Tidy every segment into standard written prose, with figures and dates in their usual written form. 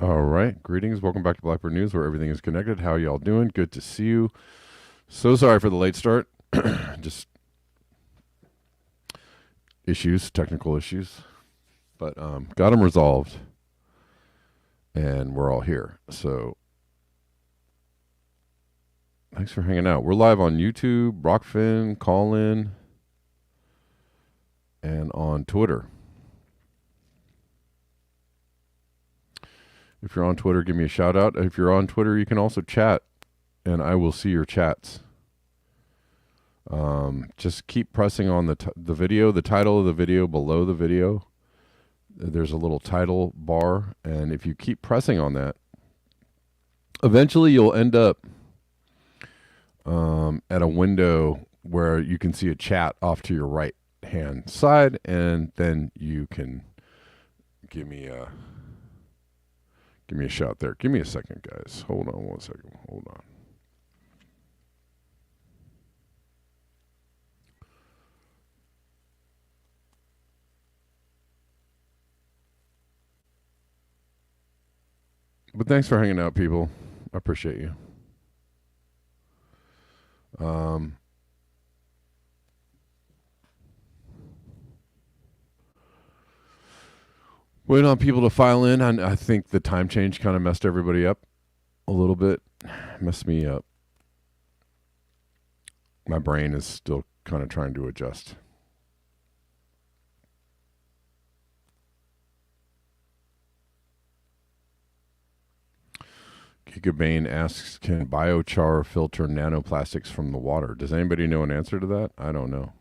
All right. Greetings. Welcome back to Blackbird News, where everything is connected. How y'all doing? Good to see you. So sorry for the late start. Just issues, technical issues. But got them resolved. And we're all here. So thanks for hanging out. We're live on YouTube, Rockfin, Callin, and on Twitter. If you're on Twitter, give me a shout out. If you're on Twitter, you can also chat, and I will see your chats. Just keep pressing on the video, the title of the video below the video. There's a little title bar, and if you keep pressing on that, eventually you'll end up at a window where you can see a chat off to your right hand side, and then you can give me a shout there. Give me a second, guys. Hold on one second. Hold on. But thanks for hanging out, people. I appreciate you. Waiting on people to file in. I think the time change kind of messed everybody up a little bit. Messed me up. My brain is still kind of trying to adjust. Giga Bane asks, can biochar filter nanoplastics from the water? Does anybody know an answer to that? I don't know.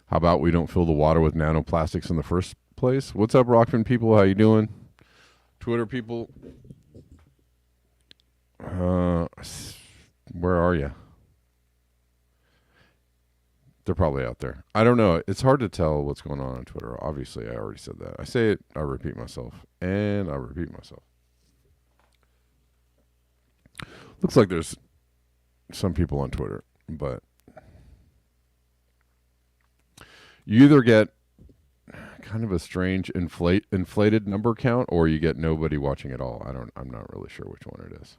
How about we don't fill the water with nanoplastics in the first place? What's up, Rockfin people? How you doing? Twitter people? Where are you? They're probably out there. I don't know. It's hard to tell what's going on Twitter. Obviously, I already said that. I say it, I repeat myself, and I repeat myself. Looks like there's some people on Twitter, but you either get kind of a strange inflated number count, or you get nobody watching at all. I'm not really sure which one it is.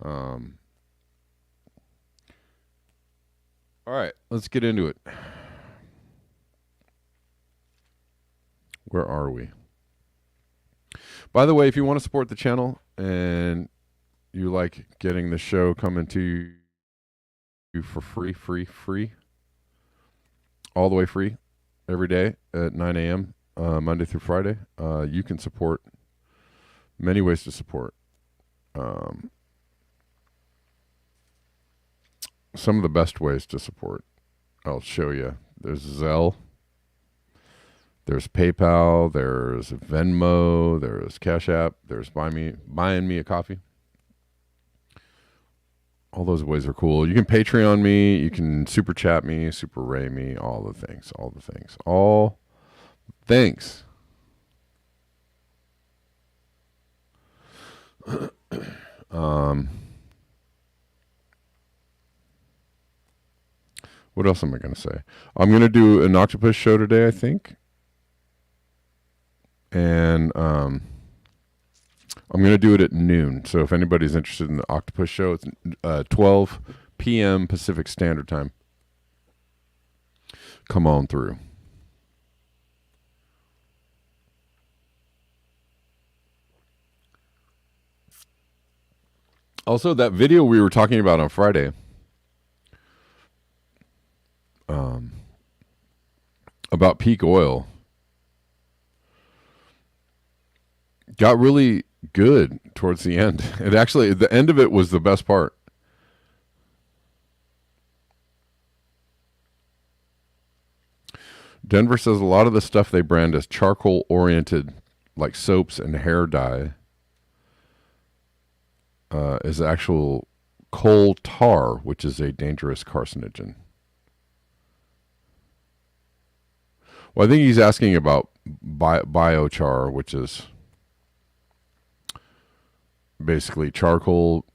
All right, let's get into it. Where are we? By the way, if you want to support the channel and you like getting the show coming to you for free, all the way free, every day at 9 a.m., Monday through Friday, you can support. Many ways to support. Some of the best ways to support, I'll show you. There's Zelle, there's PayPal, there's Venmo, there's Cash App, there's buying me a coffee. All those ways are cool. You can Patreon me, you can super chat me, super ray me, all the things. What else am I going to say? I'm going to do an octopus show today, I think. And I'm going to do it at noon. So if anybody's interested in the octopus show, it's 12 p.m. Pacific Standard Time. Come on through. Also, that video we were talking about on Friday, about peak oil, got really good towards the end. It actually, the end of it was the best part. Denver says a lot of the stuff they brand as charcoal oriented, like soaps and hair dye, is actual coal tar, which is a dangerous carcinogen. Well, I think he's asking about biochar, which is basically charcoal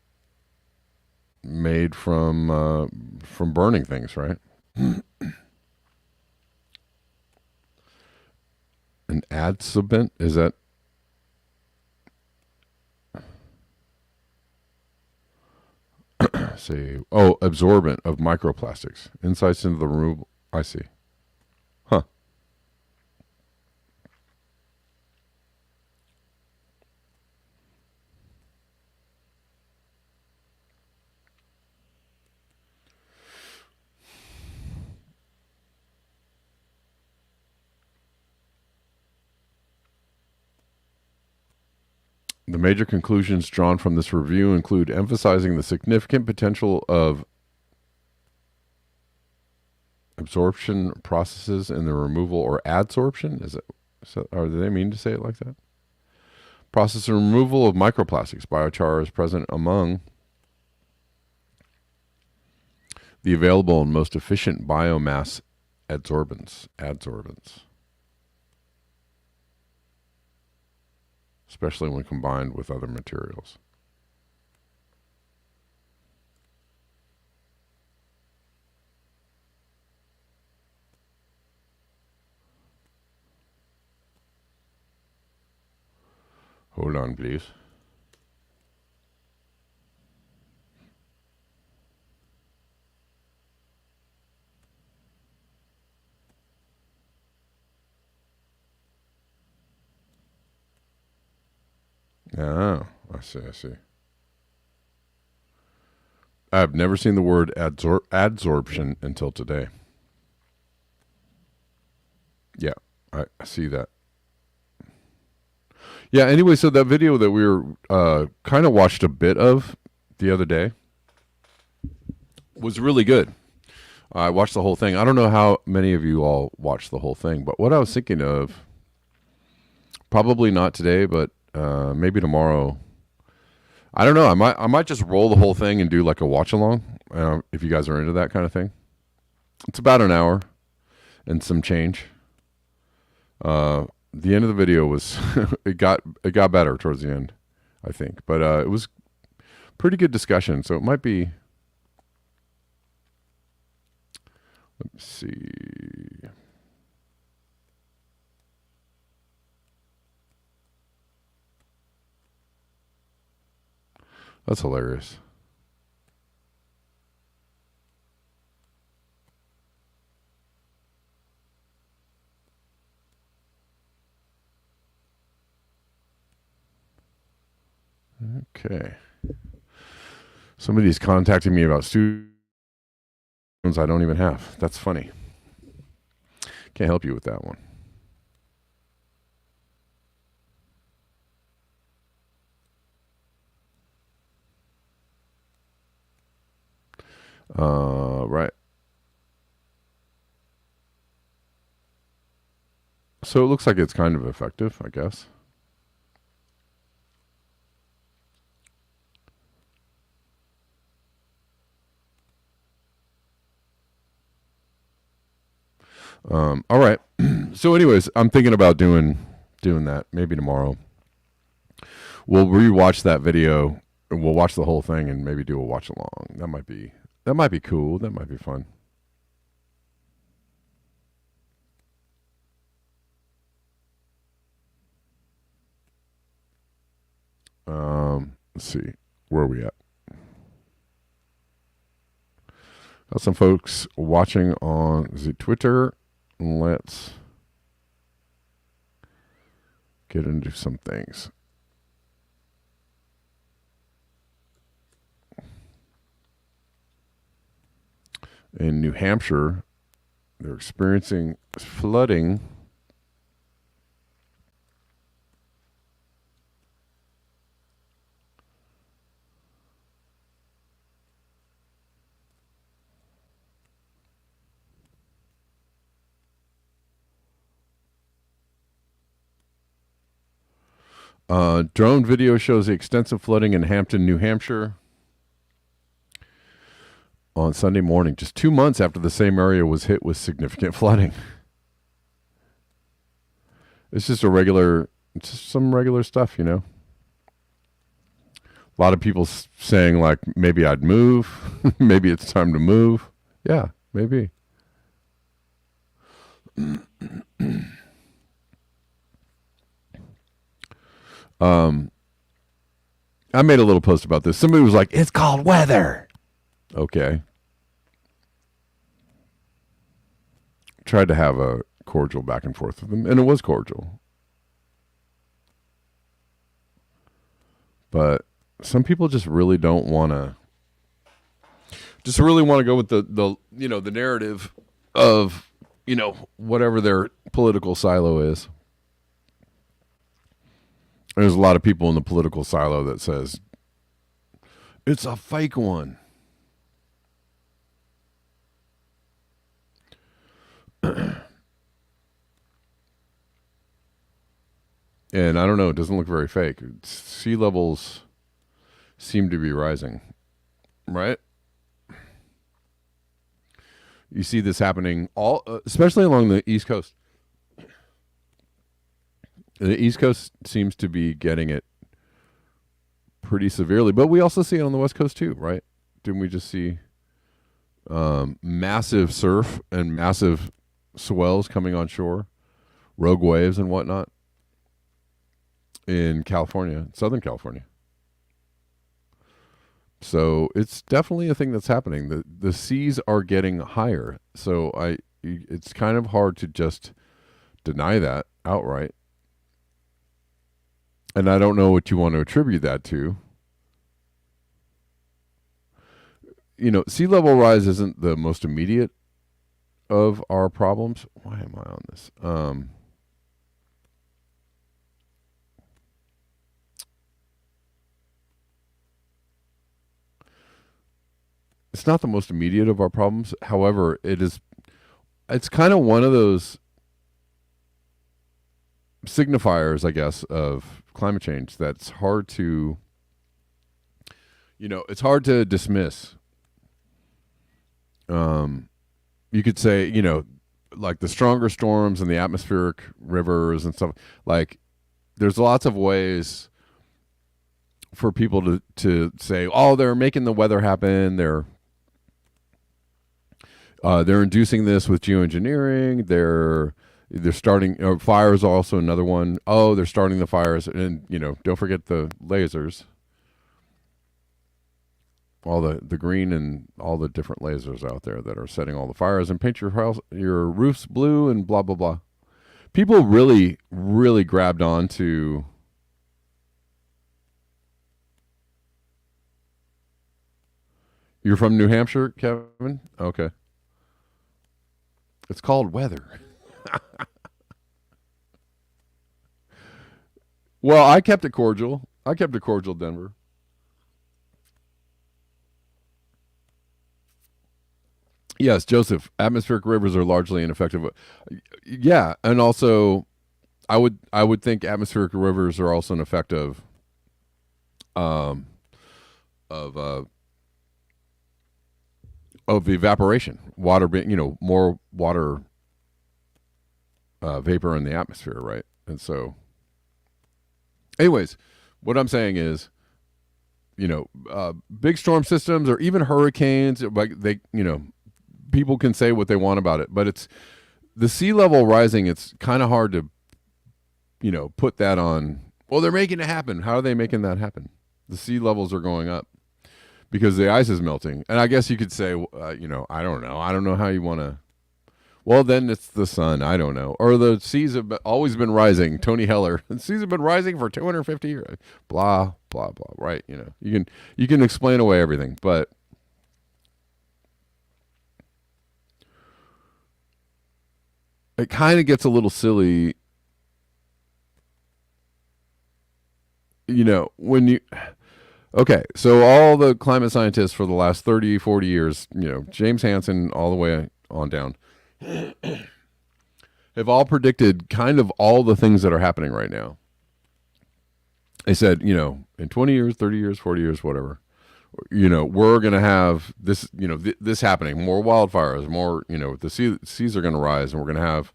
made from burning things, right? An adsorbent, is that? See, absorbent of microplastics. Insights into the removal. I see. Huh. The major conclusions drawn from this review include emphasizing the significant potential of absorption processes in the removal or adsorption. Or do they mean to say it like that? Process of removal of microplastics. Biochar is present among the available and most efficient biomass adsorbents. Especially when combined with other materials. Hold on, please. Oh, I see. I've never seen the word adsorption until today. Yeah, I see that. Yeah, anyway, so that video that we were kind of watched a bit of the other day was really good. I watched the whole thing. I don't know how many of you all watched the whole thing, but what I was thinking of, probably not today, but maybe tomorrow. I don't know. I might just roll the whole thing and do like a watch along. If you guys are into that kind of thing. It's about an hour and some change. The end of the video was it got better towards the end, I think. But it was pretty good discussion. So it might be. Let me see. That's hilarious. Okay. Somebody's contacting me about students I don't even have. That's funny. Can't help you with that one. Right. So it looks like it's kind of effective, I guess. All right. So anyways, I'm thinking about doing that maybe tomorrow. We'll rewatch that video and we'll watch the whole thing and maybe do a watch along. That might be cool. That might be fun. Let's see. Where are we at? Got some folks watching on the Twitter. Let's get into some things. In New Hampshire, they're experiencing flooding. Drone video shows the extensive flooding in Hampton, New Hampshire on Sunday morning, just 2 months after the same area was hit with significant flooding. It's just some regular stuff, you know. A lot of people saying like, maybe I'd move. Maybe it's time to move. Yeah, maybe. I made a little post about this. Somebody was like, it's called weather. Okay. Tried to have a cordial back and forth with them, and it was cordial. But some people just really don't want to go with the narrative of, whatever their political silo is. There's a lot of people in the political silo that says it's a fake one. And I don't know, it doesn't look very fake. Sea levels seem to be rising, right? You see this happening especially along the East Coast. The East Coast seems to be getting it pretty severely, but we also see it on the West Coast too, right? Didn't we just see massive surf and massive swells coming on shore, rogue waves and whatnot in California, Southern California? So it's definitely a thing that's happening. The seas are getting higher. So it's kind of hard to just deny that outright. And I don't know what you want to attribute that to. Sea level rise isn't the most immediate of our problems. Why am I on this? It's not the most immediate of our problems. However, it's kind of one of those signifiers, I guess, of climate change that's hard to, it's hard to dismiss. You could say, like the stronger storms and the atmospheric rivers and stuff, like there's lots of ways for people to say, oh, they're making the weather happen. They're inducing this with geoengineering. They're starting fires. Also another one. Oh, they're starting the fires, and don't forget the lasers. All the green and all the different lasers out there that are setting all the fires, and paint your roofs blue and blah blah blah. People really, really grabbed on to You're from New Hampshire, Kevin? Okay. It's called weather. Well, I kept it cordial. Denver. Yes, Joseph. Atmospheric rivers are largely ineffective. Yeah, and also, I would think atmospheric rivers are also an effect of evaporation. Water being, more water vapor in the atmosphere, right? And so, anyways, what I'm saying is, big storm systems or even hurricanes, like people can say what they want about it, but it's the sea level rising. It's kind of hard to, put that on Well, they're making it happen. How are they making that happen? The sea levels are going up because the ice is melting. And I guess you could say, I don't know. I don't know how you want to. Well, then it's the sun. I don't know. Or the seas have always been rising. Tony Heller. The seas have been rising for 250 years. Blah blah blah. Right? You can explain away everything, but it kind of gets a little silly. When you okay, so all the climate scientists for the last 30, 40 years, James Hansen all the way on down, have all predicted kind of all the things that are happening right now. They said, in 20 years, 30 years, 40 years, whatever, we're going to have this, this happening, more wildfires, more, seas are going to rise, and we're going to have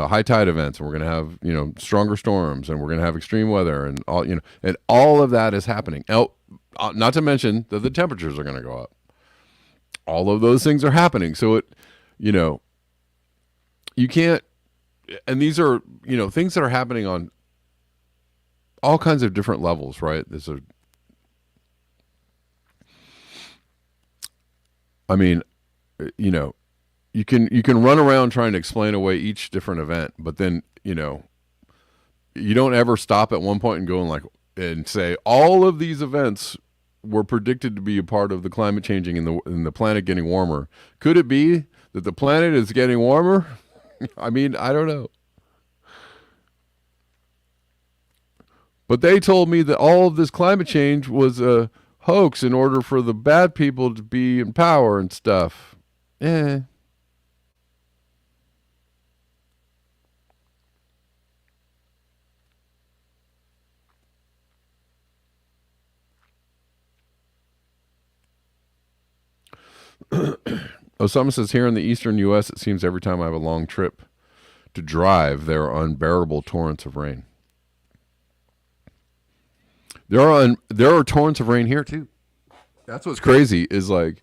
high tide events, and we're going to have, stronger storms, and we're going to have extreme weather, and all of that is happening. Now, not to mention that the temperatures are going to go up. All of those things are happening. So you can't, and these are, things that are happening on all kinds of different levels, right? I mean, you can run around trying to explain away each different event, but then, you don't ever stop at one point and go and say all of these events were predicted to be a part of the climate changing and the planet getting warmer. Could it be that the planet is getting warmer? I mean, I don't know. But they told me that all of this climate change was a hoax in order for the bad people to be in power and stuff. Eh. Osama says here in the eastern U.S., it seems every time I have a long trip to drive, there are unbearable torrents of rain. There are torrents of rain here too. That's what's crazy is and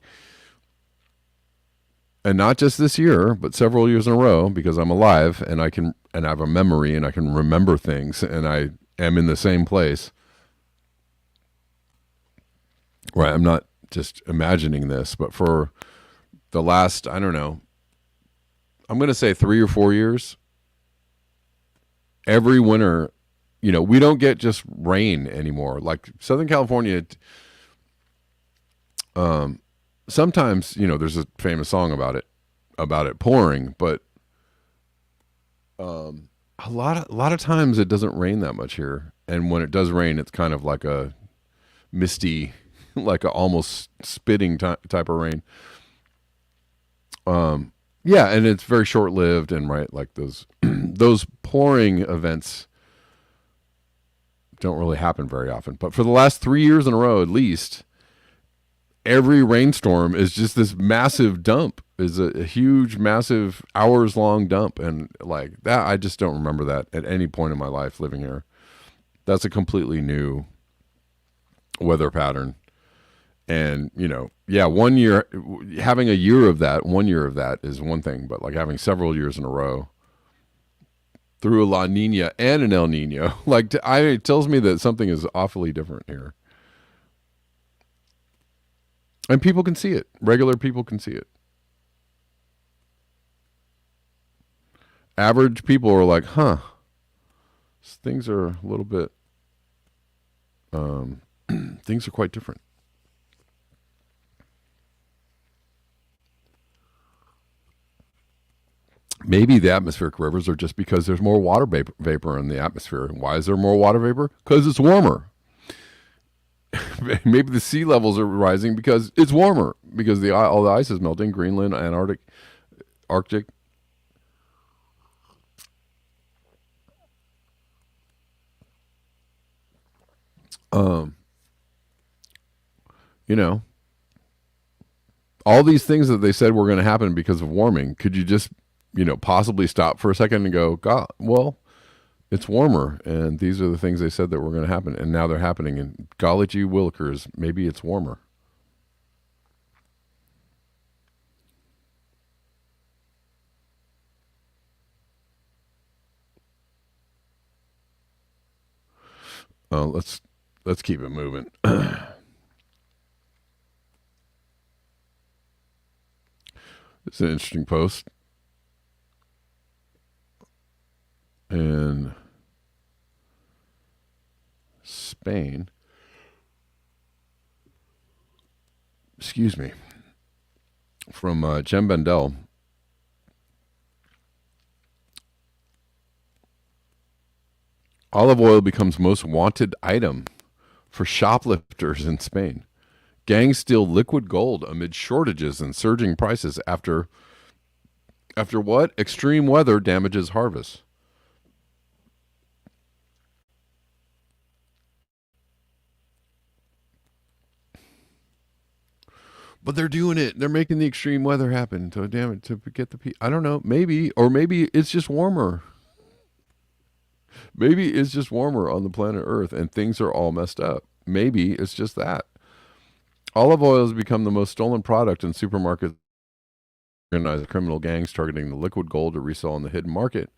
not just this year, but several years in a row, because I'm alive and I have a memory and I can remember things and I am in the same place. Right, I'm not just imagining this, but for the last, I don't know, I'm going to say 3 or 4 years, every winter, we don't get just rain anymore. Like Southern California, sometimes, there's a famous song about it pouring, but a lot of times it doesn't rain that much here. And when it does rain, it's kind of like a misty, like a almost spitting type of rain. Yeah, and it's very short lived, and right, like those those pouring events don't really happen very often. But for the last 3 years in a row, at least, every rainstorm is just this massive dump, is a huge, massive, hours long dump, and like that, I just don't remember that at any point in my life living here. That's a completely new weather pattern. And, yeah, 1 year, having a year of that, 1 year of that is one thing, but like having several years in a row through a La Nina and an El Nino, it tells me that something is awfully different here. And people can see it. Regular people can see it. Average people are like, huh, things are a little bit, things are quite different. Maybe the atmospheric rivers are just because there's more water vapor in the atmosphere. Why is there more water vapor? Because it's warmer. Maybe the sea levels are rising because it's warmer, because all the ice is melting. Greenland, Antarctic, Arctic. Um, you know, all these things that they said were going to happen because of warming. Could you just, possibly stop for a second and go, God, well, it's warmer, and these are the things they said that were going to happen, and now they're happening. And golly gee willikers, maybe it's warmer. Let's keep it moving. It's an interesting post. In Spain, excuse me, from Jem Bendel. Olive oil becomes most wanted item for shoplifters in Spain. Gangs steal liquid gold amid shortages and surging prices after what? Extreme weather damages harvests. But they're doing it. They're making the extreme weather happen to damage to get the I don't know. Maybe or maybe it's just warmer. Maybe it's just warmer on the planet Earth and things are all messed up. Maybe it's just that. Olive oil has become the most stolen product in supermarkets. Organized criminal gangs targeting the liquid gold to resell on the hidden market.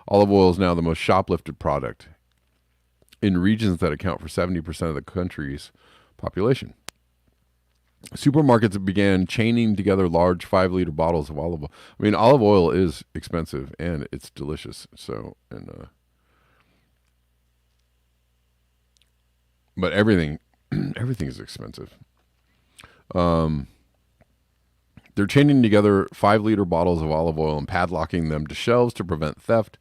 Olive oil is now the most shoplifted product in regions that account for 70% of the country's population. Supermarkets began chaining together large 5-liter bottles of olive oil. I mean, olive oil is expensive and it's delicious. So, but everything is expensive. They're chaining together 5-liter bottles of olive oil and padlocking them to shelves to prevent theft,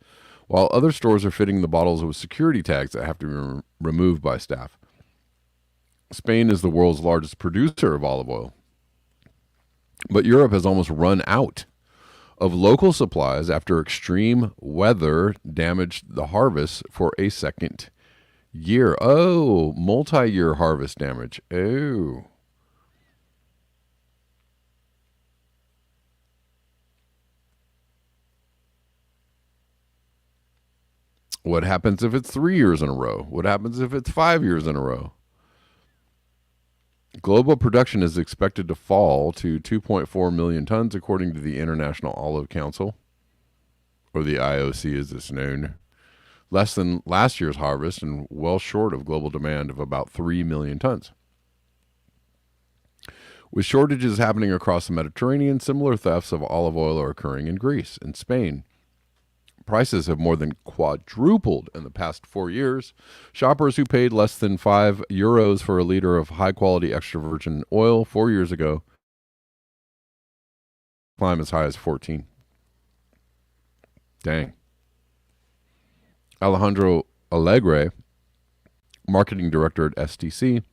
while other stores are fitting the bottles with security tags that have to be removed by staff. Spain is the world's largest producer of olive oil, but Europe has almost run out of local supplies after extreme weather damaged the harvest for a second year. Oh, multi-year harvest damage. Oh. What happens if it's 3 years in a row? What happens if it's 5 years in a row? Global production is expected to fall to 2.4 million tons, according to the International Olive Council, or the IOC as it's known. Less than last year's harvest and well short of global demand of about 3 million tons. With shortages happening across the Mediterranean, similar thefts of olive oil are occurring in Greece and Spain. Prices have more than quadrupled in the past 4 years. Shoppers who paid less than €5 for a liter of high-quality extra virgin oil 4 years ago climb as high as 14. Dang. Alejandro Alegre, marketing director at STC,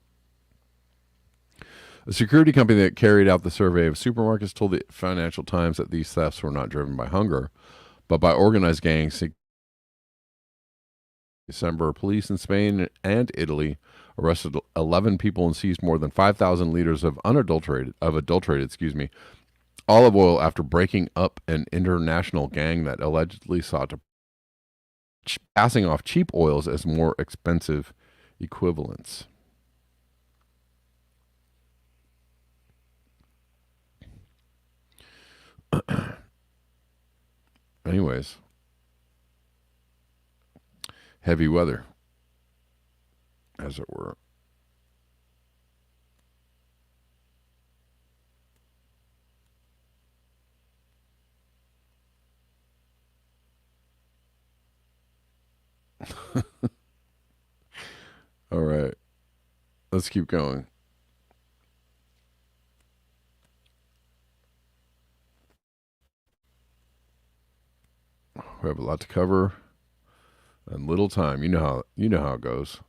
a security company that carried out the survey of supermarkets, told the Financial Times that these thefts were not driven by hunger, but by organized gangs. December, police in Spain and Italy arrested 11 people and seized more than 5,000 liters of adulterated olive oil after breaking up an international gang that allegedly sought to passing off cheap oils as more expensive equivalents. Anyways, heavy weather, as it were. All right, let's keep going. We have a lot to cover and little time. You know how it goes.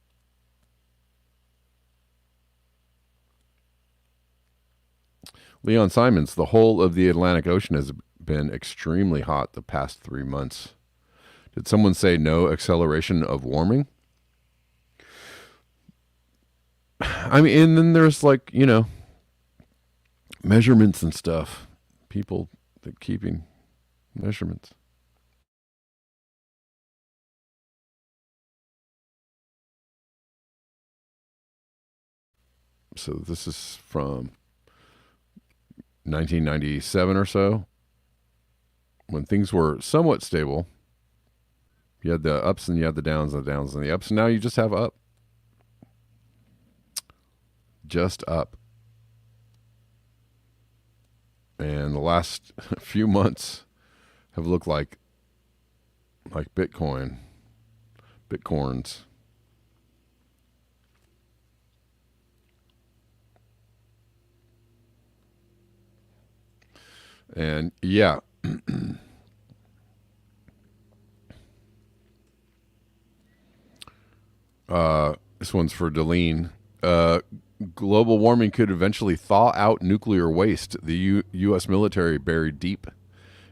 Leon Simons, the whole of the Atlantic Ocean has been extremely hot the past 3 months. Did someone say no acceleration of warming? I mean, and then there's like, measurements and stuff. People that keeping measurements. So this is from 1997 or so, when things were somewhat stable. You had the ups and you had the downs and the downs and the ups, and now you just have up. just up. And the last few months have looked like Bitcoins. And yeah, this one's for Deline. Global warming could eventually thaw out nuclear waste the U.S. military buried deep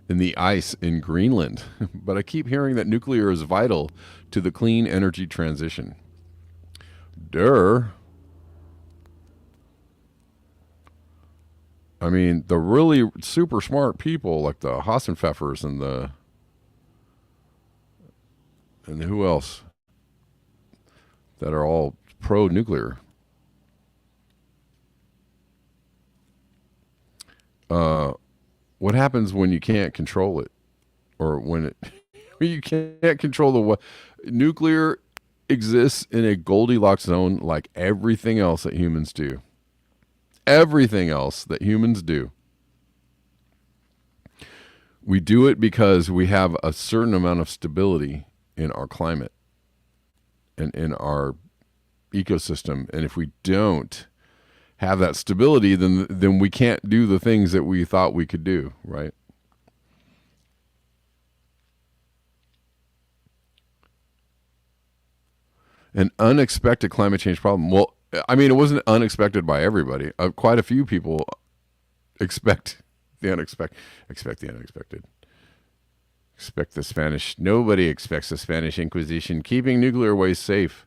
in the ice in Greenland. But I keep hearing that nuclear is vital to the clean energy transition. Durr. I mean, the really super smart people like the Hassenpfeffers and who else that are all pro-nuclear. What happens when you can't control it, or when you can't control the nuclear exists in a Goldilocks zone like everything else that humans do. Everything else that humans do. We do it because we have a certain amount of stability in our climate and in our ecosystem. And if we don't have that stability, then we can't do the things that we thought we could do, right? An unexpected climate change problem. Well, I mean, it wasn't unexpected by everybody. Quite a few people expect the unexpected. Expect the unexpected. Expect the Spanish. Nobody expects the Spanish Inquisition. Keeping nuclear waste safe.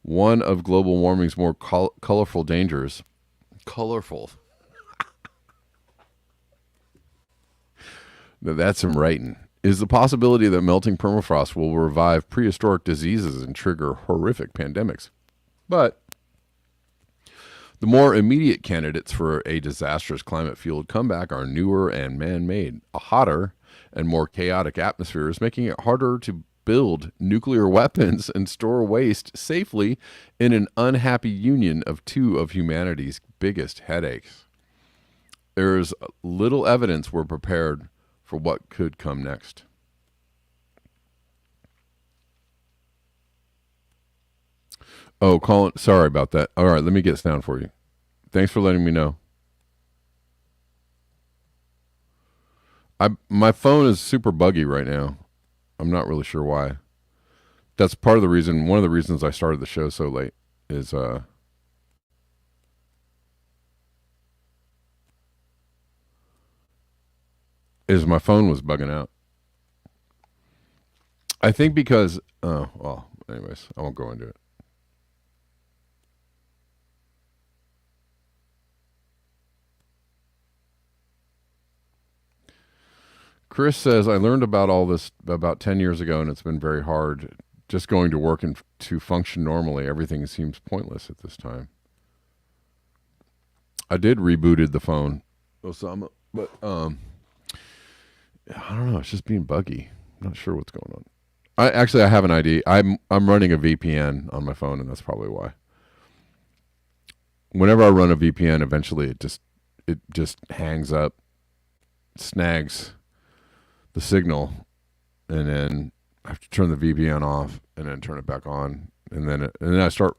One of global warming's more colorful dangers. Colorful. Now that's some writing. Is the possibility that melting permafrost will revive prehistoric diseases and trigger horrific pandemics. But the more immediate candidates for a disastrous climate-fueled comeback are newer and man-made. A hotter and more chaotic atmosphere is making it harder to build nuclear weapons and store waste safely in an unhappy union of two of humanity's biggest headaches. There's little evidence we're prepared for what could come next. Oh, Colin, sorry about that. All right, let me get this down for you. Thanks for letting me know. My phone is super buggy right now. I'm not really sure why. That's part of the reason. One of the reasons I started the show so late is my phone was bugging out. I think because well, anyways, I won't go into it. Chris says, I learned about all this about 10 years ago, and it's been very hard just going to work and to function normally. Everything seems pointless at this time. I did rebooted the phone, Osama, but I don't know. It's just being buggy. I'm not sure what's going on. I have an idea. I'm running a VPN on my phone, and that's probably why. Whenever I run a VPN, eventually it just hangs up, snags the signal, and then I have to turn the VPN off and then turn it back on, and then I start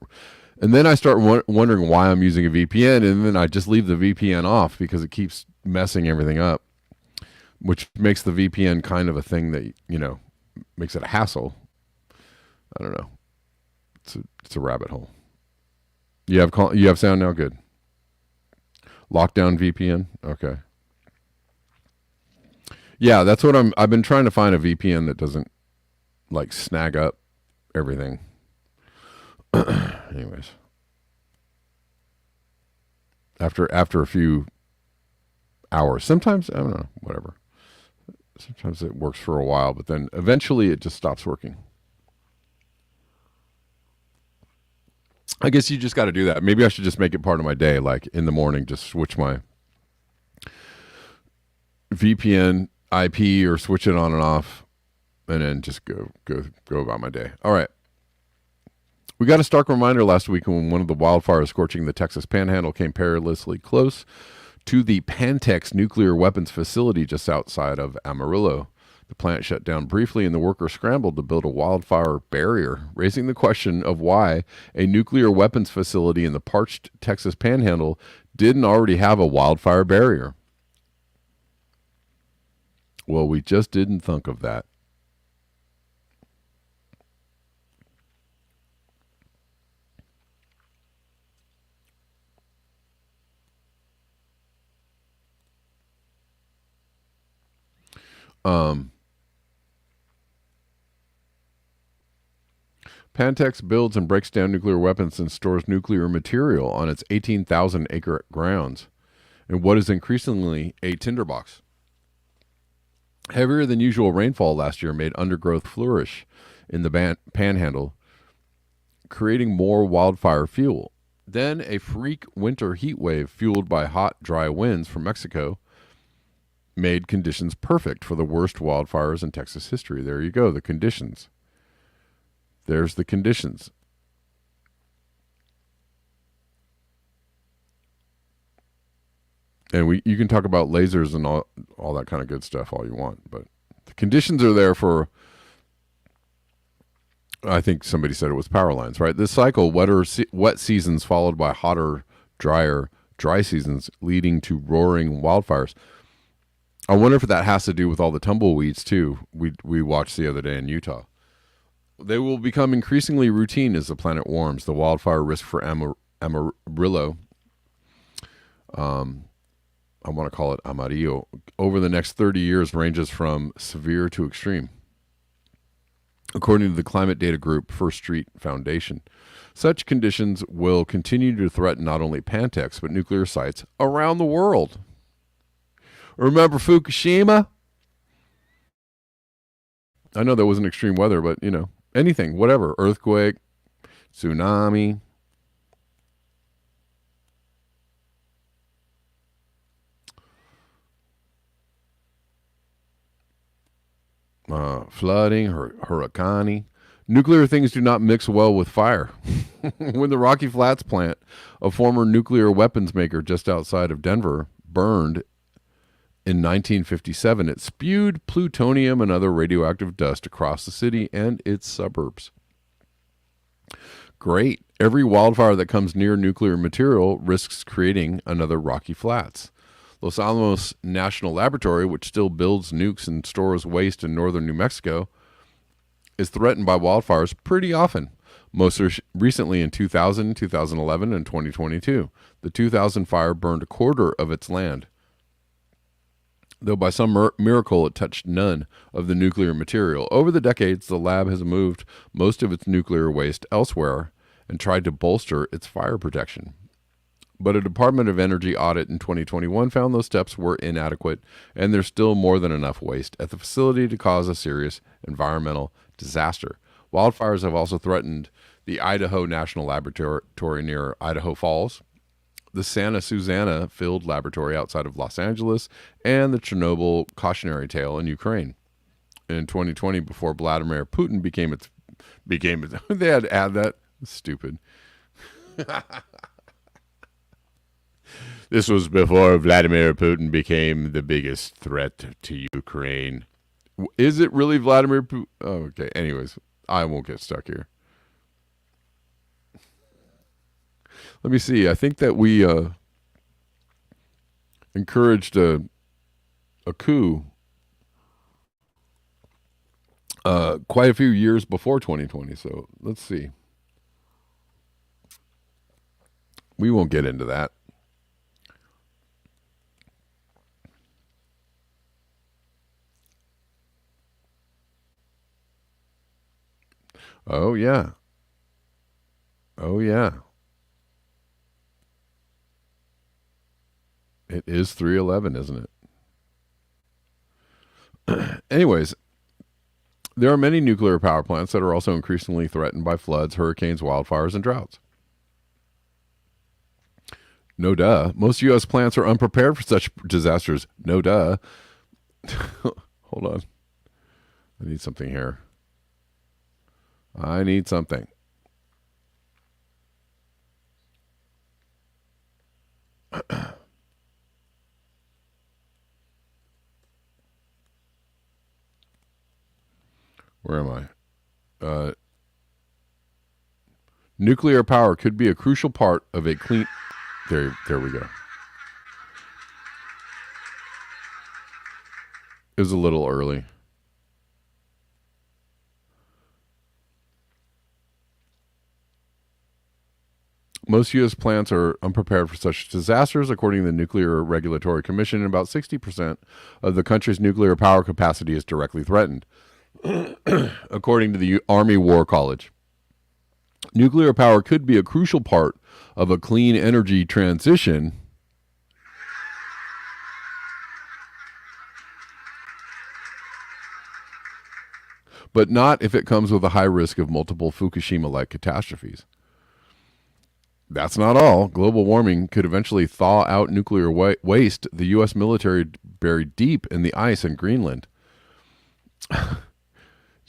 wondering why I'm using a VPN, and then I just leave the VPN off because it keeps messing everything up, which makes the VPN kind of a thing that makes it a hassle. I don't know. It's a rabbit hole. You have sound now? Good. Lockdown VPN? Okay. Yeah, that's what I've been trying to find a VPN that doesn't like snag up everything. Anyways. After a few hours. Sometimes, I don't know, whatever. Sometimes it works for a while, but then eventually it just stops working. I guess you just got to do that. Maybe I should just make it part of my day, like in the morning, just switch my VPN IP or switch it on and off, and then just go about my day. All right. We got a stark reminder last week when one of the wildfires scorching the Texas Panhandle came perilously close to the Pantex nuclear weapons facility just outside of Amarillo. The plant shut down briefly, and the workers scrambled to build a wildfire barrier, raising the question of why a nuclear weapons facility in the parched Texas Panhandle didn't already have a wildfire barrier. Well, we just didn't think of that. Pantex builds and breaks down nuclear weapons and stores nuclear material on its 18,000-acre grounds in what is increasingly a tinderbox. Heavier than usual rainfall last year made undergrowth flourish in the Panhandle, creating more wildfire fuel. Then a freak winter heat wave fueled by hot, dry winds from Mexico made conditions perfect for the worst wildfires in Texas history. There you go, the conditions. There's the conditions. And you can talk about lasers and all that kind of good stuff all you want, but the conditions are there for, I think somebody said it was power lines, right? This cycle, wet seasons followed by hotter, drier, dry seasons, leading to roaring wildfires. I wonder if that has to do with all the tumbleweeds too. We watched the other day in Utah. They will become increasingly routine as the planet warms. The wildfire risk for Amarillo, I want to call it Amarillo, over the next 30 years ranges from severe to extreme, according to the climate data group First Street Foundation. Such conditions will continue to threaten not only Pantex, but nuclear sites around the world. Remember Fukushima? I know that wasn't extreme weather, but, anything, whatever, earthquake, tsunami. Flooding, hurricane. Nuclear things do not mix well with fire. When the Rocky Flats plant, a former nuclear weapons maker just outside of Denver, burned in 1957, it spewed plutonium and other radioactive dust across the city and its suburbs. Great. Every wildfire that comes near nuclear material risks creating another Rocky Flats. Los Alamos National Laboratory, which still builds nukes and stores waste in northern New Mexico, is threatened by wildfires pretty often. Most recently in 2000, 2011, and 2022. The 2000 fire burned a quarter of its land, though by some miracle it touched none of the nuclear material. Over the decades, the lab has moved most of its nuclear waste elsewhere and tried to bolster its fire protection. But a Department of Energy audit in 2021 found those steps were inadequate, and there's still more than enough waste at the facility to cause a serious environmental disaster. Wildfires have also threatened the Idaho National Laboratory near Idaho Falls, the Santa Susana Field Laboratory outside of Los Angeles, and the Chernobyl cautionary tale in Ukraine. In 2020, before Vladimir Putin became its they had to add that. Stupid. This was before Vladimir Putin became the biggest threat to Ukraine. Is it really Vladimir Putin? Oh, okay. Anyways, I won't get stuck here. Let me see. I think that we encouraged a coup quite a few years before 2020. So let's see. We won't get into that. Oh, yeah. Oh, yeah. It is 311, isn't it? Anyways, there are many nuclear power plants that are also increasingly threatened by floods, hurricanes, wildfires, and droughts. No duh. Most U.S. plants are unprepared for such disasters. No duh. Hold on. I need something here. I need something. Where am I? Nuclear power could be a crucial part of a clean. There we go. It was a little early. Most U.S. plants are unprepared for such disasters, according to the Nuclear Regulatory Commission, and about 60% of the country's nuclear power capacity is directly threatened, according to the Army War College. Nuclear power could be a crucial part of a clean energy transition, but not if it comes with a high risk of multiple Fukushima-like catastrophes. That's not all. Global warming could eventually thaw out nuclear waste the U.S. military buried deep in the ice in Greenland. Did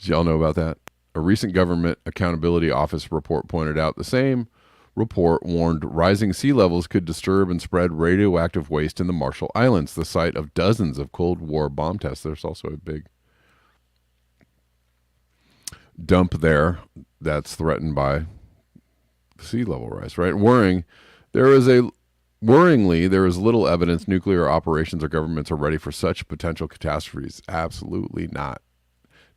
y'all know about that? A recent Government Accountability Office report pointed out the same report warned rising sea levels could disturb and spread radioactive waste in the Marshall Islands, the site of dozens of Cold War bomb tests. There's also a big dump there that's threatened by sea level rise, right? Worryingly, there is little evidence nuclear operations or governments are ready for such potential catastrophes. Absolutely not.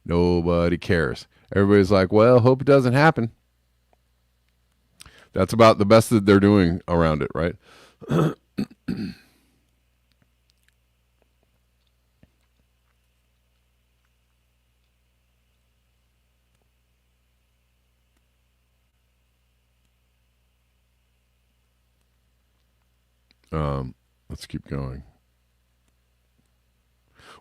Nobody cares. Everybody's like, well, hope it doesn't happen. That's about the best that they're doing around it, right? Let's keep going.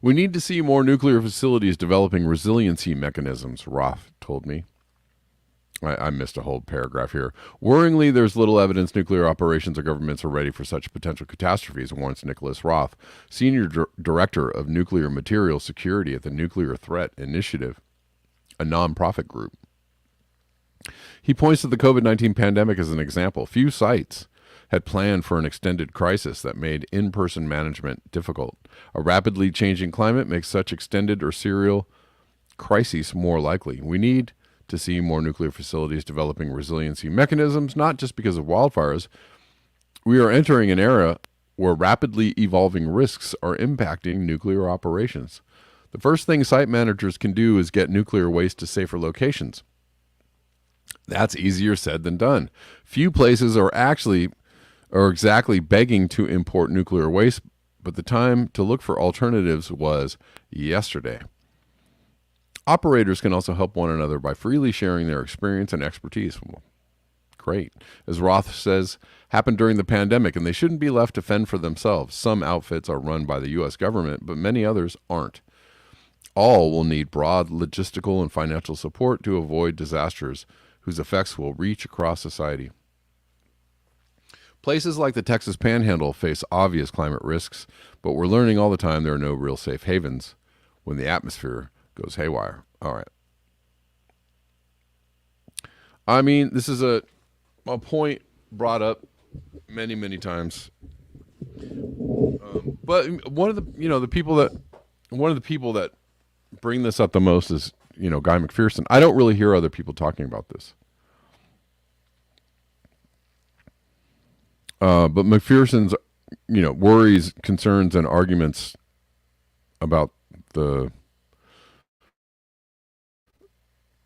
We need to see more nuclear facilities developing resiliency mechanisms, Roth told me. I missed a whole paragraph here. Worryingly, there's little evidence nuclear operations or governments are ready for such potential catastrophes, warns Nicholas Roth, Senior Director of Nuclear Material Security at the Nuclear Threat Initiative, a nonprofit group. He points to the COVID-19 pandemic as an example. Few sites had planned for an extended crisis that made in-person management difficult. A rapidly changing climate makes such extended or serial crises more likely. We need to see more nuclear facilities developing resiliency mechanisms, not just because of wildfires. We are entering an era where rapidly evolving risks are impacting nuclear operations. The first thing site managers can do is get nuclear waste to safer locations. That's easier said than done. Few places are exactly begging to import nuclear waste, but the time to look for alternatives was yesterday. Operators can also help one another by freely sharing their experience and expertise. Well, great. As Roth says, happened during the pandemic, and they shouldn't be left to fend for themselves. Some outfits are run by the U.S. government, but many others aren't. All will need broad logistical and financial support to avoid disasters whose effects will reach across society. Places like the Texas Panhandle face obvious climate risks, but we're learning all the time there are no real safe havens when the atmosphere goes haywire. All right. I mean, this is a point brought up many, many times. But one of the people that bring this up the most is, Guy McPherson. I don't really hear other people talking about this. But McPherson's, worries, concerns, and arguments about the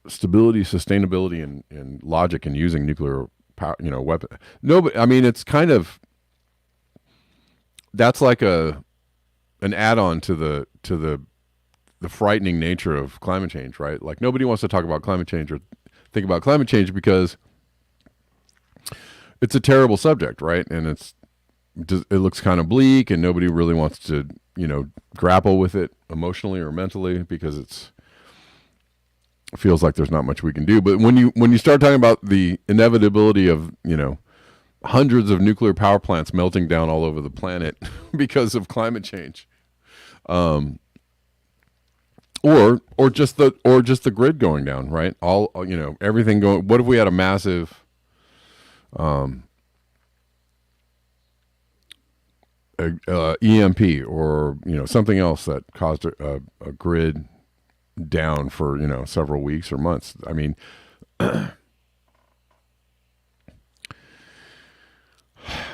stability, sustainability, and logic in using nuclear power, weapon. No, but I mean, it's kind of, that's like an add-on to the frightening nature of climate change, right? Like, nobody wants to talk about climate change or think about climate change because it's a terrible subject, right? And it looks kind of bleak, and nobody really wants to, grapple with it emotionally or mentally because it feels like there's not much we can do. But when you start talking about the inevitability of, hundreds of nuclear power plants melting down all over the planet because of climate change, or just the grid going down, right? All, everything going. What if we had a massive EMP or something else that caused a grid down for several weeks or months. I mean,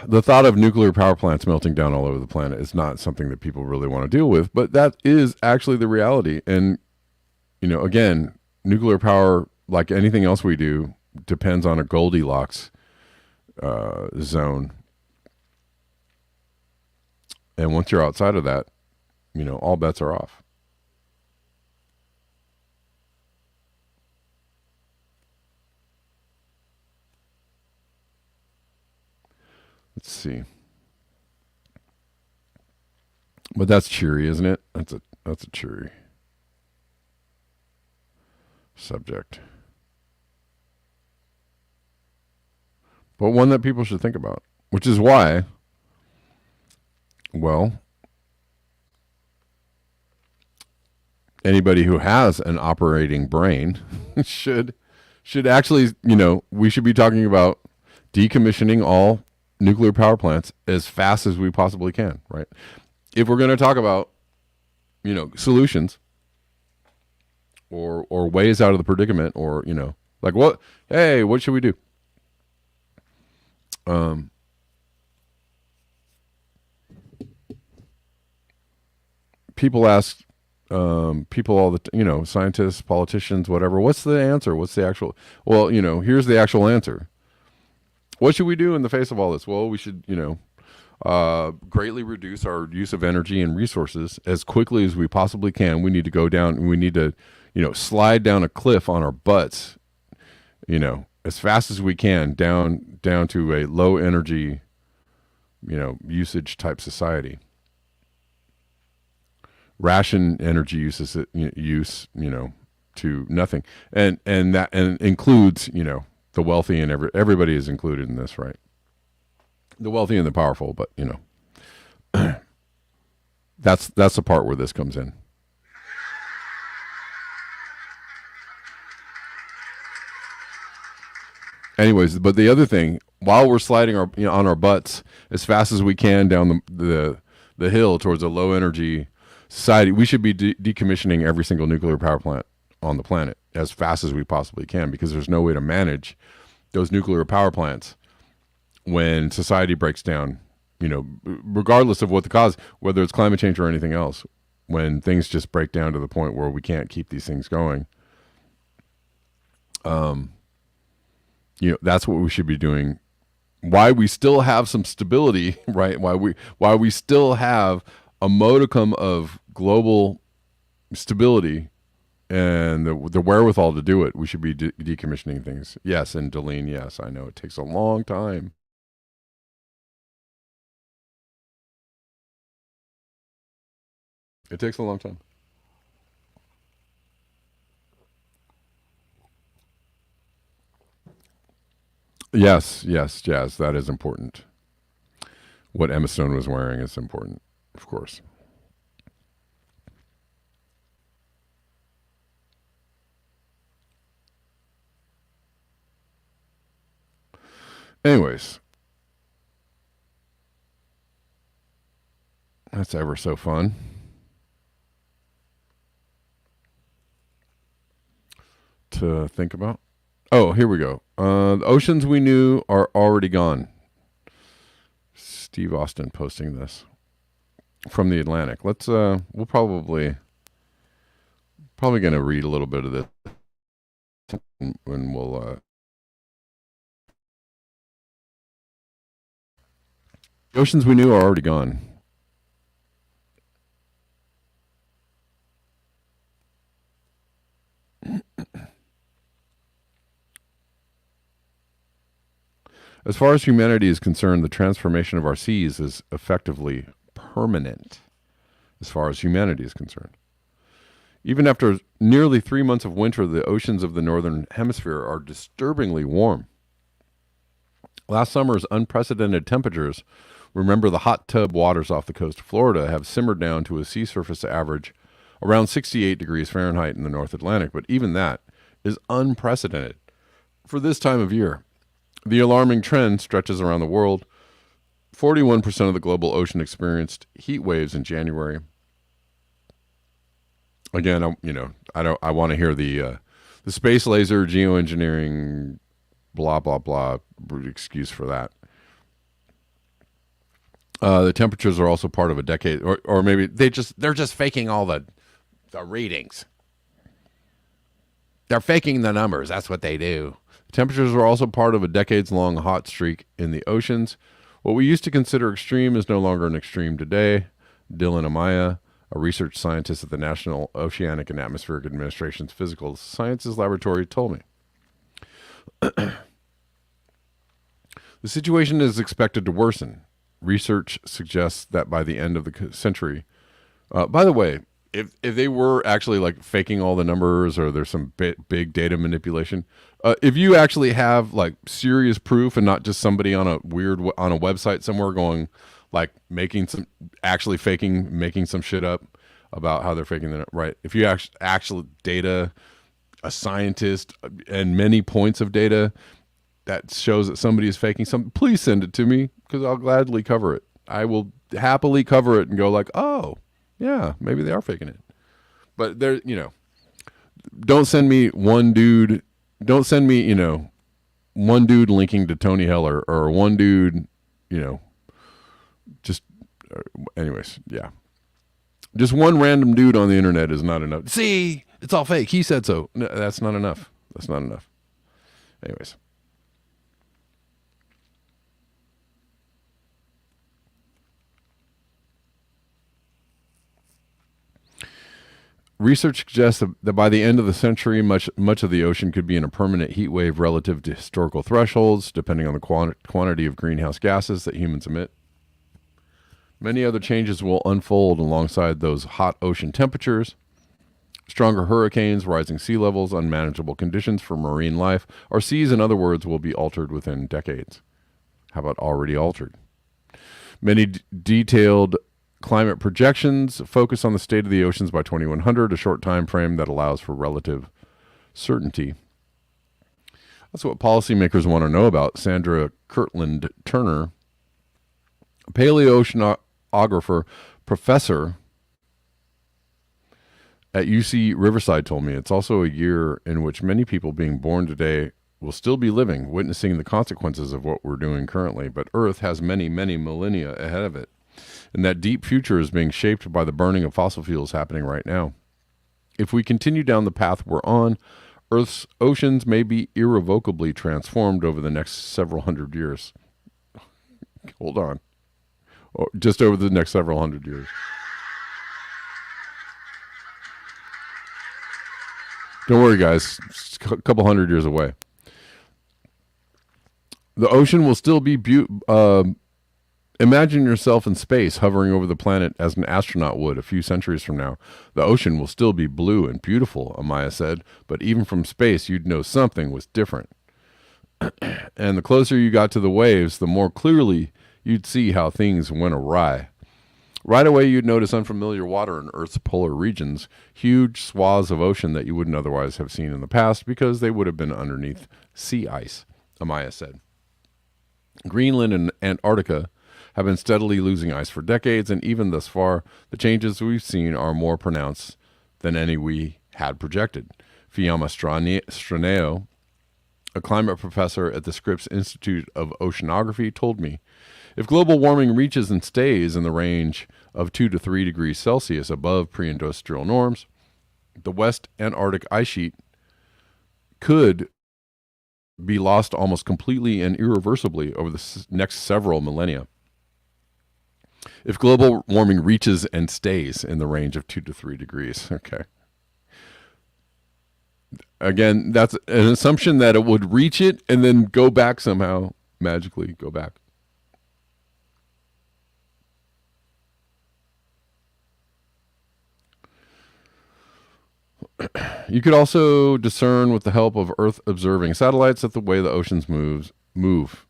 the thought of nuclear power plants melting down all over the planet is not something that people really want to deal with, but that is actually the reality. And again, nuclear power, like anything else we do, depends on a Goldilocks zone. And once you're outside of that, all bets are off. Let's see. But that's cheery, isn't it? That's a cheery subject. But one that people should think about, which is why, well, anybody who has an operating brain should actually, we should be talking about decommissioning all nuclear power plants as fast as we possibly can, right? If we're going to talk about, solutions or ways out of the predicament, or, like what should we do? People ask people all the scientists, politicians, whatever, what's the answer? What's the actual, well, here's the actual answer. What should we do in the face of all this? Well, we should, greatly reduce our use of energy and resources as quickly as we possibly can. We need to go down, we need to, slide down a cliff on our butts, as fast as we can down to a low energy, usage type society. Ration energy use, to nothing. And that includes, the wealthy, and everybody is included in this, right? The wealthy and the powerful, but that's the part where this comes in. Anyways, but the other thing, while we're sliding on our butts as fast as we can down the hill towards a low energy society, we should be decommissioning every single nuclear power plant on the planet as fast as we possibly can, because there's no way to manage those nuclear power plants when society breaks down, regardless of what the cause, whether it's climate change or anything else. When things just break down to the point where we can't keep these things going, that's what we should be doing. Why we still have some stability, right? Why we still have a modicum of global stability and the wherewithal to do it. We should be decommissioning things. Yes, and Delene, yes, I know it takes a long time. It takes a long time. Yes, Jazz, that is important. What Emma Stone was wearing is important, of course. Anyways, that's ever so fun. To think about. Oh, here we go. The oceans we knew are already gone. Steve Austin posting this from the Atlantic. Let's we'll probably going to read a little bit of this, and we'll the oceans we knew are already gone. As far as humanity is concerned, the transformation of our seas is effectively permanent, as far as humanity is concerned. Even after nearly 3 months of winter, the oceans of the northern hemisphere are disturbingly warm. Last summer's unprecedented temperatures, remember the hot tub waters off the coast of Florida, have simmered down to a sea surface average around 68 degrees Fahrenheit in the North Atlantic, but even that is unprecedented for this time of year. The alarming trend stretches around the world. 41% of the global ocean experienced heat waves in January. Again, I want to hear the space laser geoengineering, blah blah blah, excuse for that. The temperatures are also part of a decade, or maybe they're just faking all the readings. They're faking the numbers. That's what they do. Temperatures are also part of a decades-long hot streak in the oceans. What we used to consider extreme is no longer an extreme today. Dylan Amaya, a research scientist at the National Oceanic and Atmospheric Administration's Physical Sciences Laboratory, told me. The situation is expected to worsen. Research suggests that by the end of the century, by the way, if they were actually like faking all the numbers, or there's some big data manipulation, if you actually have like serious proof and not just somebody on a website somewhere going like making some shit up about how they're faking the right. If you actual data, a scientist, and many points of data that shows that somebody is faking something, please send it to me, because I'll gladly cover it. I will happily cover it and go like, oh, yeah, maybe they are faking it. But there, don't send me one dude. Don't send me, one dude linking to Tony Heller, or one dude, just, anyways, yeah. Just one random dude on the internet is not enough. See, it's all fake. He said so. No, that's not enough. That's not enough. Anyways. Research suggests that by the end of the century, much of the ocean could be in a permanent heat wave relative to historical thresholds, depending on the quantity of greenhouse gases that humans emit. Many other changes will unfold alongside those hot ocean temperatures. Stronger hurricanes, rising sea levels, unmanageable conditions for marine life. Our seas, in other words, will be altered within decades. How about already altered? Many detailed climate projections focus on the state of the oceans by 2100, a short time frame that allows for relative certainty. That's what policymakers want to know about. Sandra Kirtland Turner, a paleoceanographer professor at UC Riverside, told me it's also a year in which many people being born today will still be living, witnessing the consequences of what we're doing currently, but Earth has many, many millennia ahead of it. And that deep future is being shaped by the burning of fossil fuels happening right now. If we continue down the path we're on, Earth's oceans may be irrevocably transformed over the next several hundred years. Hold on. Just over the next several hundred years. Don't worry, guys. It's a couple hundred years away. The ocean will still be imagine yourself in space, hovering over the planet as an astronaut would a few centuries from now. The ocean will still be blue and beautiful, Amaya said, but even from space, you'd know something was different. And the closer you got to the waves, the more clearly you'd see how things went awry. Right away, you'd notice unfamiliar water in Earth's polar regions, huge swaths of ocean that you wouldn't otherwise have seen in the past because they would have been underneath sea ice, Amaya said. Greenland and Antarctica have been steadily losing ice for decades, and even thus far, the changes we've seen are more pronounced than any we had projected. Fiamma Straneo, a climate professor at the Scripps Institute of Oceanography, told me, if global warming reaches and stays in the range of 2 to 3 degrees Celsius above pre-industrial norms, the West Antarctic ice sheet could be lost almost completely and irreversibly over the next several millennia. If global warming reaches and stays in the range of 2 to 3 degrees. Okay. Again, that's an assumption that it would reach it and then go back somehow, magically go back. You could also discern with the help of Earth-observing satellites that the way the oceans move.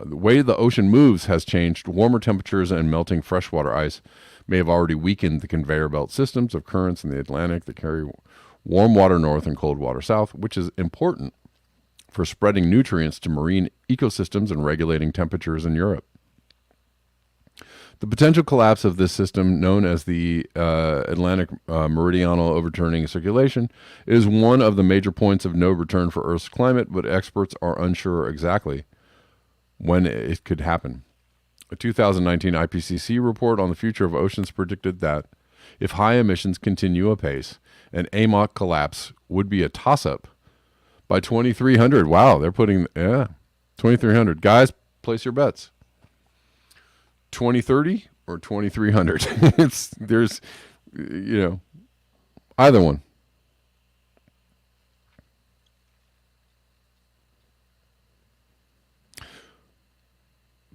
The way the ocean moves has changed. Warmer temperatures and melting freshwater ice may have already weakened the conveyor belt systems of currents in the Atlantic that carry warm water north and cold water south, which is important for spreading nutrients to marine ecosystems and regulating temperatures in Europe. The potential collapse of this system, known as the Atlantic Meridional Overturning Circulation, is one of the major points of no return for Earth's climate, but experts are unsure exactly when it could happen. A 2019 IPCC report on the future of oceans predicted that if high emissions continue apace, an AMOC collapse would be a toss-up by 2300. Wow, they're putting, 2300. Guys, place your bets. 2030 or 2300. There's either one.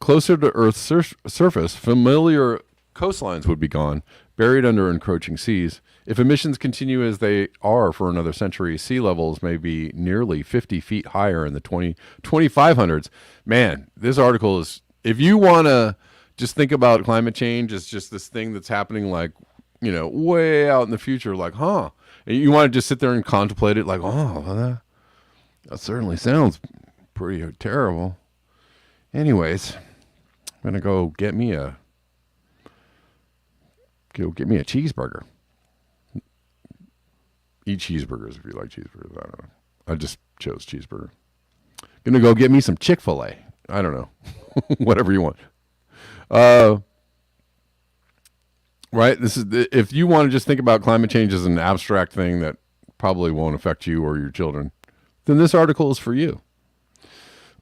Closer to Earth's surface, familiar coastlines would be gone, buried under encroaching seas. If emissions continue as they are for another century, sea levels may be nearly 50 feet higher in the 2500s. Man, this article is, if you want to just think about climate change as just this thing that's happening like, way out in the future, like, and you want to just sit there and contemplate it like, that certainly sounds pretty terrible. Anyways, I'm going to go get me a cheeseburger. Eat cheeseburgers if you like cheeseburgers. I don't know. I just chose cheeseburger. Going to go get me some Chick-fil-A. I don't know. Whatever you want. Right? This is if you want to just think about climate change as an abstract thing that probably won't affect you or your children, then this article is for you.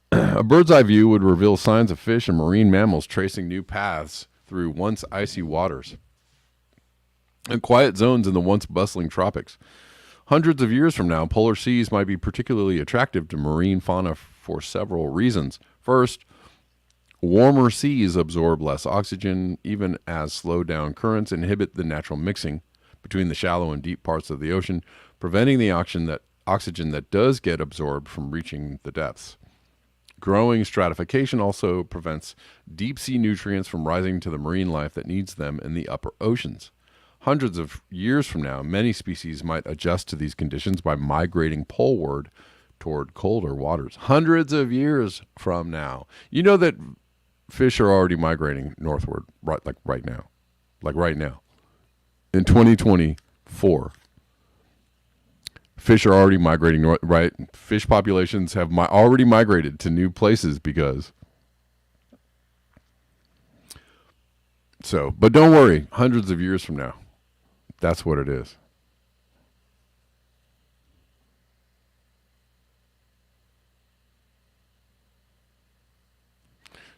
A bird's eye view would reveal signs of fish and marine mammals tracing new paths through once icy waters and quiet zones in the once bustling tropics. Hundreds of years from now, polar seas might be particularly attractive to marine fauna for several reasons. First, warmer seas absorb less oxygen, even as slowed-down currents inhibit the natural mixing between the shallow and deep parts of the ocean, preventing the oxygen that does get absorbed from reaching the depths. Growing stratification also prevents deep-sea nutrients from rising to the marine life that needs them in the upper oceans. Hundreds of years from now, many species might adjust to these conditions by migrating poleward toward colder waters. Hundreds of years from now. You know that fish are already migrating northward right now. In 2024. Fish are already migrating north, right? Fish populations have already migrated to new places because. So, but don't worry, hundreds of years from now, that's what it is.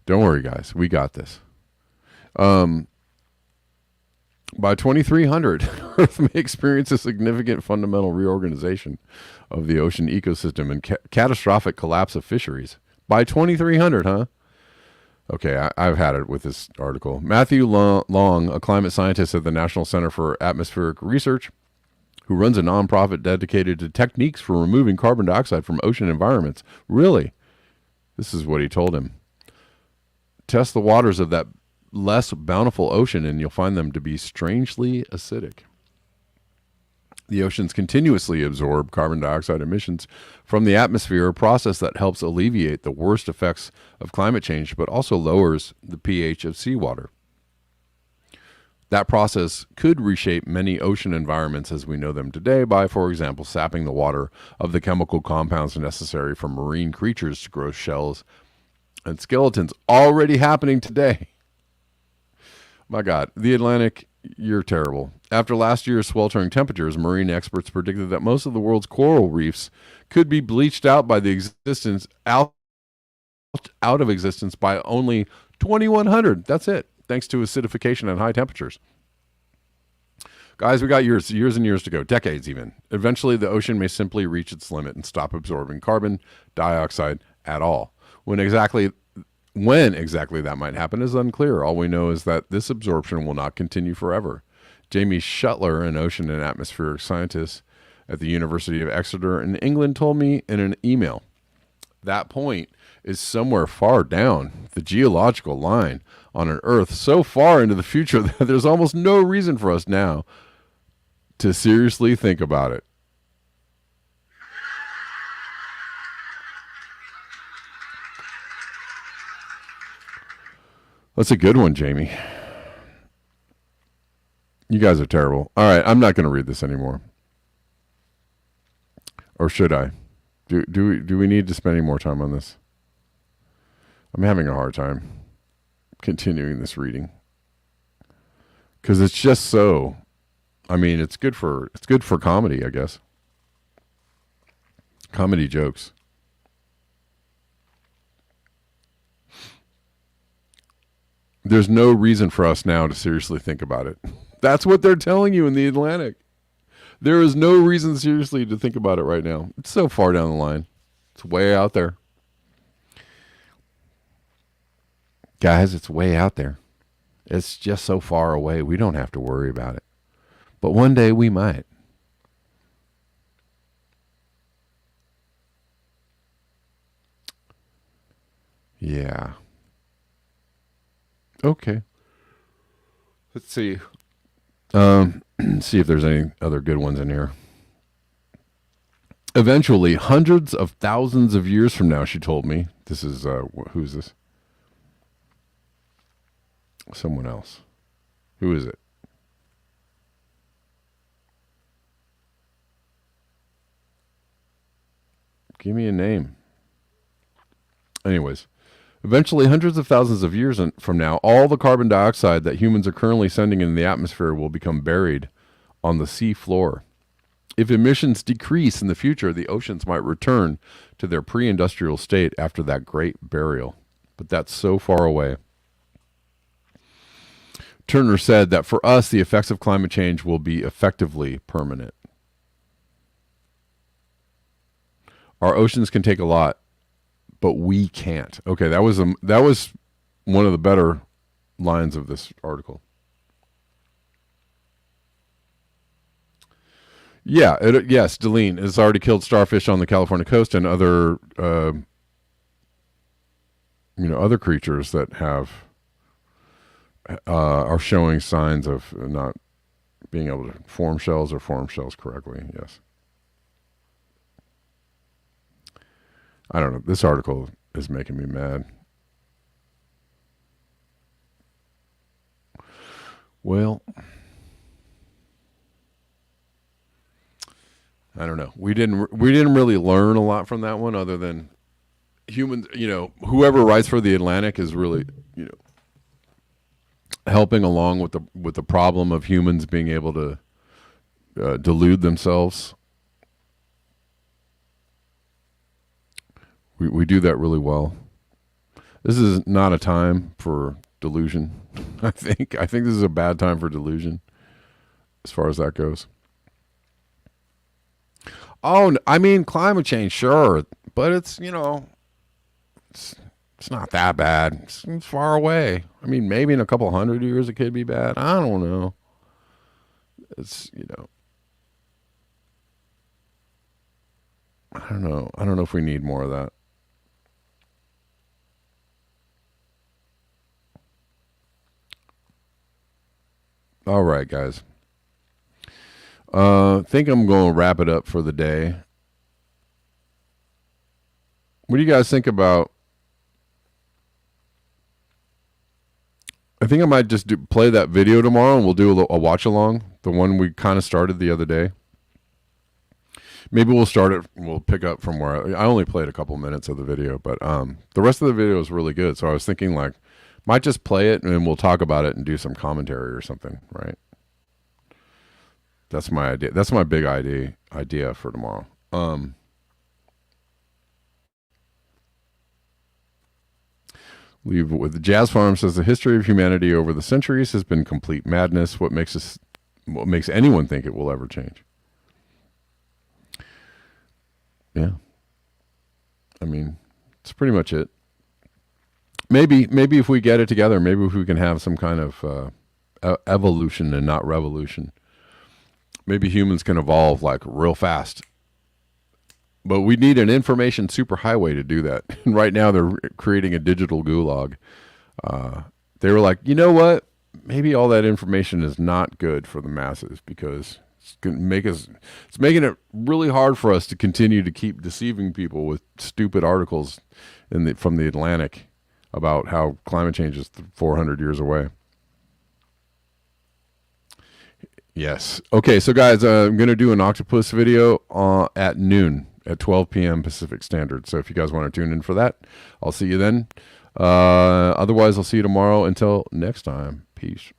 Don't worry, guys. We got this. By 2300, Earth may experience a significant fundamental reorganization of the ocean ecosystem and catastrophic collapse of fisheries. By 2300, huh? Okay, I've had it with this article. Matthew Long, a climate scientist at the National Center for Atmospheric Research, who runs a nonprofit dedicated to techniques for removing carbon dioxide from ocean environments. Really? This is what he told him. Test the waters of that less bountiful ocean and you'll find them to be strangely acidic. The oceans continuously absorb carbon dioxide emissions from the atmosphere, a process that helps alleviate the worst effects of climate change, but also lowers the pH of seawater. That process could reshape many ocean environments as we know them today by, for example, sapping the water of the chemical compounds necessary for marine creatures to grow shells and skeletons. Already happening today. My God, the Atlantic, you're terrible. After last year's sweltering temperatures, marine experts predicted that most of the world's coral reefs could be bleached out by the existence out of existence by only 2100. That's it. Thanks to acidification and high temperatures. Guys, we got years and years to go, decades even. Eventually, the ocean may simply reach its limit and stop absorbing carbon dioxide at all. When exactly that might happen is unclear. All we know is that this absorption will not continue forever. Jamie Shuttler, an ocean and atmospheric scientist at the University of Exeter in England, told me in an email, that point is somewhere far down the geological line on an Earth so far into the future that there's almost no reason for us now to seriously think about it. That's a good one, Jamie. You guys are terrible. All right, I'm not going to read this anymore. Or should I? Do we need to spend any more time on this? I'm having a hard time continuing this reading because it's just so. I mean, it's good for comedy, I guess. Comedy jokes. There's no reason for us now to seriously think about it. That's what they're telling you in the Atlantic. There is no reason seriously to think about it right now. It's so far down the line. It's way out there. Guys, it's way out there. It's just so far away. We don't have to worry about it. But one day we might. Yeah. Okay. Let's see. See if there's any other good ones in here. Eventually, hundreds of thousands of years from now, she told me. This is, who's this? Someone else. Who is it? Give me a name. Anyways, eventually, hundreds of thousands of years from now, all the carbon dioxide that humans are currently sending in the atmosphere will become buried on the sea floor. If emissions decrease in the future, the oceans might return to their pre-industrial state after that great burial. But that's so far away. Turner said that for us, the effects of climate change will be effectively permanent. Our oceans can take a lot, but we can't. Okay, that was one of the better lines of this article. Yeah, yes, Deline has already killed starfish on the California coast and other, other creatures that have are showing signs of not being able to form shells correctly. Yes. I don't know. This article is making me mad. Well, I don't know. We didn't really learn a lot from that one, other than humans. Whoever writes for the Atlantic is really helping along with the problem of humans being able to delude themselves. We do that really well. This is not a time for delusion. I think this is a bad time for delusion, as far as that goes. Oh, I mean, climate change, sure, but it's it's not that bad. It's far away. I mean, maybe in a couple hundred years it could be bad. I don't know. It's I don't know. I don't know if we need more of that. All right, guys. Think I'm going to wrap it up for the day. What do you guys think about? I think I might just play that video tomorrow, and we'll do a watch along. The one we kind of started the other day. Maybe we'll start it. We'll pick up from where I only played a couple minutes of the video, but the rest of the video is really good. So I was thinking might just play it and we'll talk about it and do some commentary or something, right? That's my idea. That's my big idea for tomorrow. Leave it with the Jazz Farm says the history of humanity over the centuries has been complete madness. What makes anyone think it will ever change? Yeah. I mean, it's pretty much it. Maybe if we get it together, maybe if we can have some kind of evolution and not revolution. Maybe humans can evolve real fast. But we need an information superhighway to do that. And right now they're creating a digital gulag. They were like, you know what? Maybe all that information is not good for the masses because it's making it really hard for us to continue to keep deceiving people with stupid articles from the Atlantic about how climate change is 400 years away. Yes. Okay, so guys, I'm going to do an octopus video at noon at 12 p.m. Pacific Standard. So if you guys want to tune in for that, I'll see you then. Otherwise, I'll see you tomorrow. Until next time, peace.